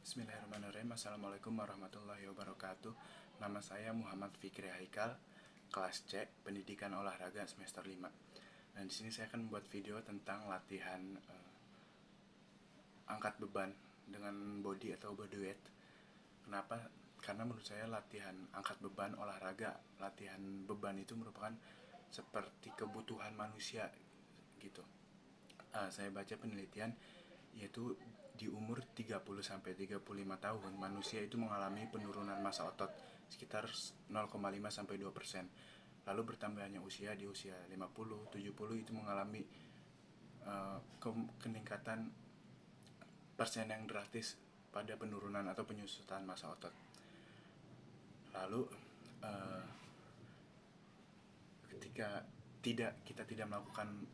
Bismillahirrahmanirrahim. Assalamualaikum warahmatullahi wabarakatuh. Nama saya Muhammad Fikri Haikal, kelas C, Pendidikan Olahraga semester 5. Dan di sini saya akan membuat video tentang latihan angkat beban dengan body atau body weight. Kenapa? Karena menurut saya latihan angkat beban olahraga, latihan beban itu merupakan seperti kebutuhan manusia gitu. Saya baca penelitian yaitu di umur 30-35 tahun manusia itu mengalami penurunan massa otot sekitar 0,5-2%. Lalu bertambahnya usia di usia 50-70 itu mengalami peningkatan persen yang drastis pada penurunan atau penyusutan massa otot. Lalu ketika kita tidak melakukan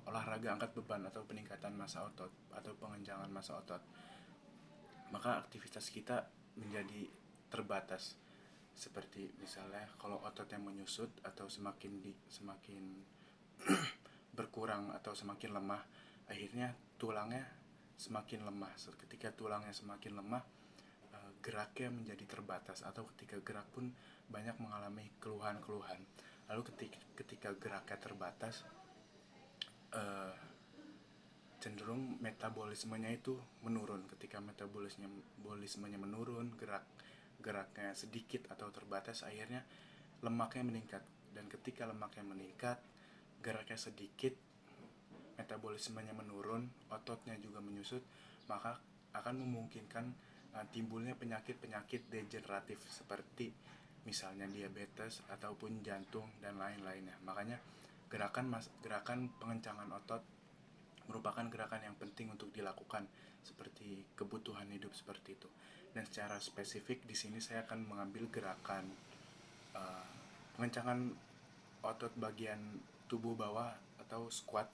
olahraga angkat beban atau peningkatan massa otot atau pengenjangan massa otot, maka aktivitas kita menjadi terbatas. Seperti misalnya kalau ototnya menyusut atau semakin berkurang atau semakin lemah, akhirnya tulangnya semakin lemah. Ketika tulangnya semakin lemah, geraknya menjadi terbatas, atau ketika gerak pun banyak mengalami keluhan-keluhan. Lalu ketika geraknya terbatas, cenderung metabolismenya itu menurun. Ketika metabolismenya menurun, geraknya sedikit atau terbatas, akhirnya lemaknya meningkat. Dan ketika lemaknya meningkat, geraknya sedikit, metabolismenya menurun, ototnya juga menyusut, maka akan memungkinkan timbulnya penyakit-penyakit degeneratif seperti misalnya diabetes ataupun jantung dan lain-lainnya. Makanya gerakan pengencangan otot merupakan gerakan yang penting untuk dilakukan seperti kebutuhan hidup seperti itu. Dan secara spesifik di sini saya akan mengambil gerakan pengencangan otot bagian tubuh bawah atau squat.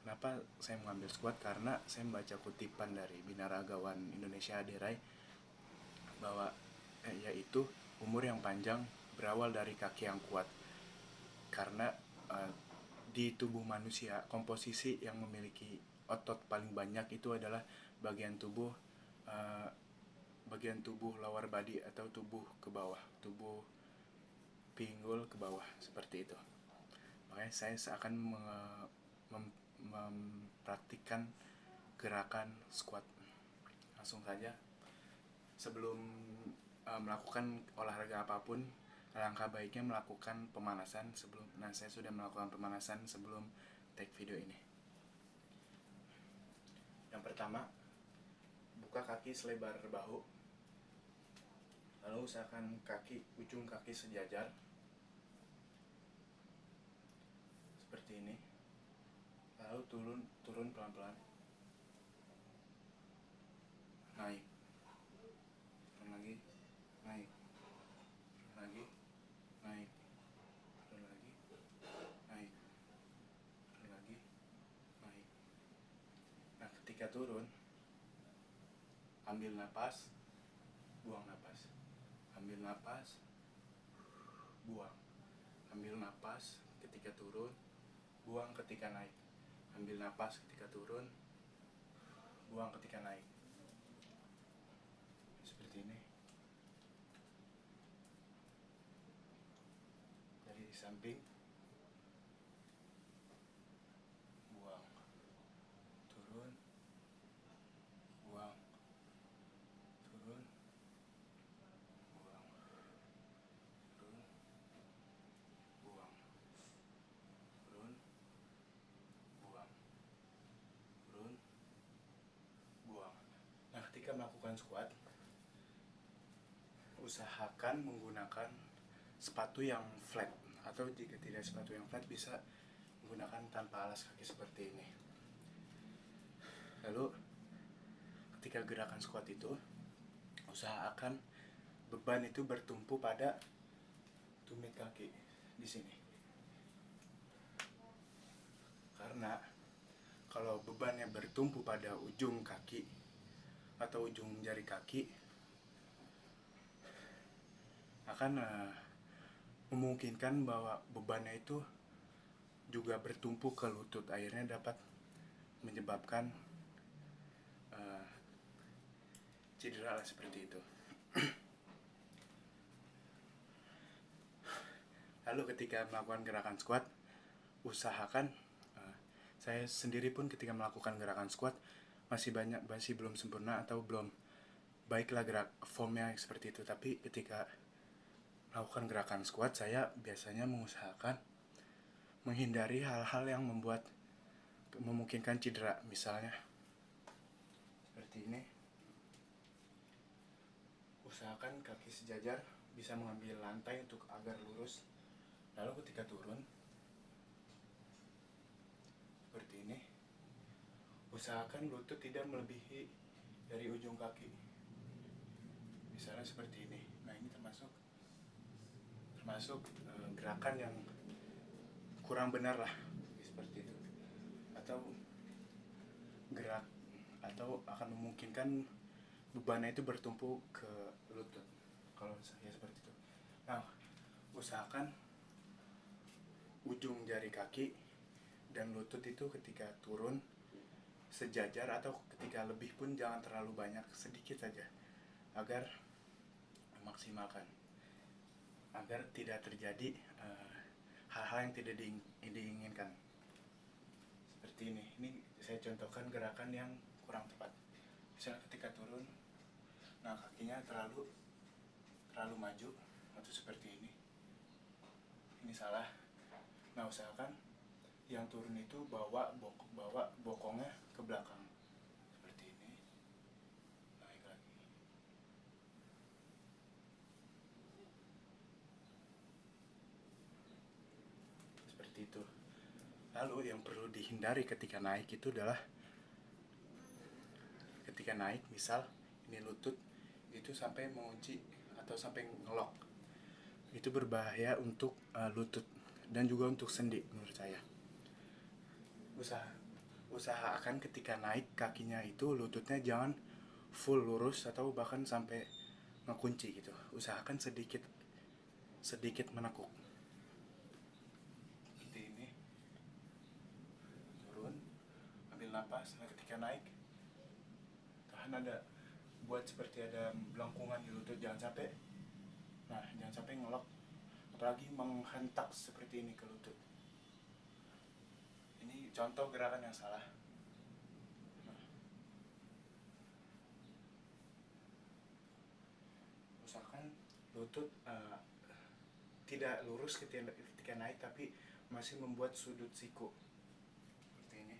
Kenapa saya mengambil squat? Karena saya membaca kutipan dari Binaragawan Indonesia Aderai bahwa yaitu umur yang panjang berawal dari kaki yang kuat. Karena di tubuh manusia, komposisi yang memiliki otot paling banyak itu adalah bagian tubuh lower body atau tubuh ke bawah, tubuh pinggul ke bawah, seperti itu. Makanya saya akan mempraktikkan gerakan squat. Langsung saja. Sebelum melakukan olahraga apapun, alangkah baiknya melakukan pemanasan sebelum. Nah, saya sudah melakukan pemanasan sebelum take video ini. Yang pertama, buka kaki selebar bahu. Lalu usahakan ujung kaki sejajar seperti ini. Lalu turun pelan-pelan. Naik. Turun lagi. Naik. Turun lagi. Naik. Turun lagi. Naik. Turun lagi. Naik. Nah, ketika turun, ambil napas, buang napas. Ambil napas, buang. Ambil napas ketika turun, buang ketika naik. Ambil napas ketika turun, buang ketika naik. Seperti ini. Dari samping, buang. Turun, buang. Turun, buang. Turun, buang. Turun, buang. Turun, buang. Nah, ketika melakukan squat, usahakan menggunakan sepatu yang flat, atau jika tidak sepatu yang flat bisa menggunakan tanpa alas kaki seperti ini. Lalu ketika gerakan squat itu, usahakan beban itu bertumpu pada tumit kaki di sini. Karena kalau bebannya bertumpu pada ujung kaki atau ujung jari kaki, akan memungkinkan bahwa bebannya itu juga bertumpu ke lutut. Akhirnya dapat menyebabkan cedera lah seperti itu. Lalu ketika melakukan gerakan squat, usahakan saya sendiri pun ketika melakukan gerakan squat masih belum sempurna atau belum baiklah gerak formnya seperti itu. Tapi ketika melakukan gerakan squat, saya biasanya mengusahakan menghindari hal-hal yang memungkinkan cedera. Misalnya seperti ini, usahakan kaki sejajar, bisa mengambil lantai untuk agar lurus. Lalu ketika turun seperti ini, usahakan lutut tidak melebihi dari ujung kaki. Misalnya seperti ini. Nah, ini termasuk gerakan yang kurang benar lah, seperti itu. Atau akan memungkinkan bebannya itu bertumpu ke lutut kalau saya seperti itu. Nah, usahakan ujung jari kaki dan lutut itu ketika turun sejajar, atau ketika lebih pun jangan terlalu banyak, sedikit saja, agar memaksimalkan, agar tidak terjadi hal-hal yang tidak diinginkan. Seperti ini saya contohkan gerakan yang kurang tepat. Misalnya ketika turun, nah kakinya terlalu maju, atau seperti ini salah. Nah, usahakan yang turun itu bawa bokongnya ke belakang seperti ini, naik lagi seperti itu. Lalu yang perlu dihindari ketika naik itu adalah ketika naik, misal ini lutut itu sampai mengunci atau sampai ngelok, itu berbahaya untuk lutut dan juga untuk sendi menurut saya. Usahakan ketika naik kakinya itu lututnya jangan full lurus atau bahkan sampai ngekunci gitu. Usahakan sedikit menekuk. Seperti ini. Turun, ambil napas. Nah, ketika naik, tahan, buat seperti ada belangkungan di lutut, jangan sampai ngelok, apalagi menghentak seperti ini ke lutut. Ini contoh gerakan yang salah. Usahakan lutut tidak lurus ketika naik, tapi masih membuat sudut siku seperti ini.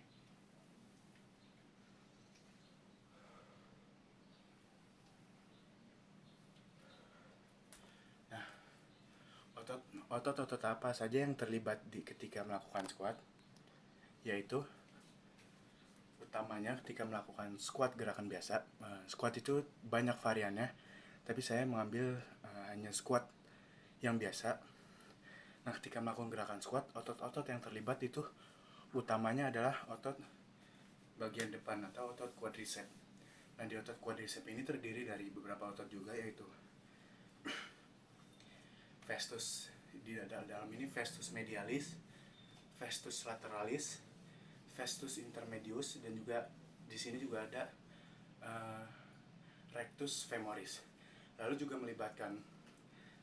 Nah, otot-otot apa saja yang terlibat ketika melakukan squat? Yaitu utamanya ketika melakukan squat gerakan biasa. Squat itu banyak variannya, tapi saya mengambil hanya squat yang biasa. Nah, ketika melakukan gerakan squat, otot-otot yang terlibat itu utamanya adalah otot bagian depan atau otot quadricep. Nah, di otot quadricep ini terdiri dari beberapa otot juga, yaitu vastus, di dalam ini vastus medialis, vastus lateralis, vastus intermedius, dan juga di sini juga ada rectus femoris. Lalu juga melibatkan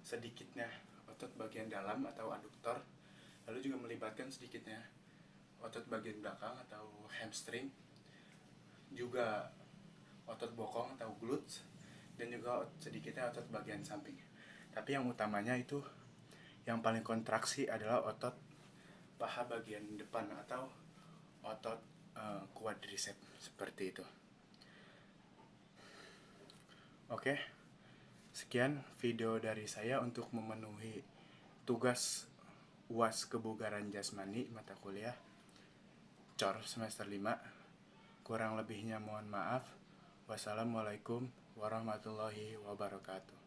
sedikitnya otot bagian dalam atau aduktor, lalu juga melibatkan sedikitnya otot bagian belakang atau hamstring, juga otot bokong atau glutes, dan juga sedikitnya otot bagian samping. Tapi yang utamanya itu, yang paling kontraksi adalah otot paha bagian depan atau otot quadricep seperti itu. Oke, sekian video dari saya untuk memenuhi tugas UAS Kebugaran Jasmani mata kuliah COR semester 5. Kurang lebihnya mohon maaf. Wassalamualaikum warahmatullahi wabarakatuh.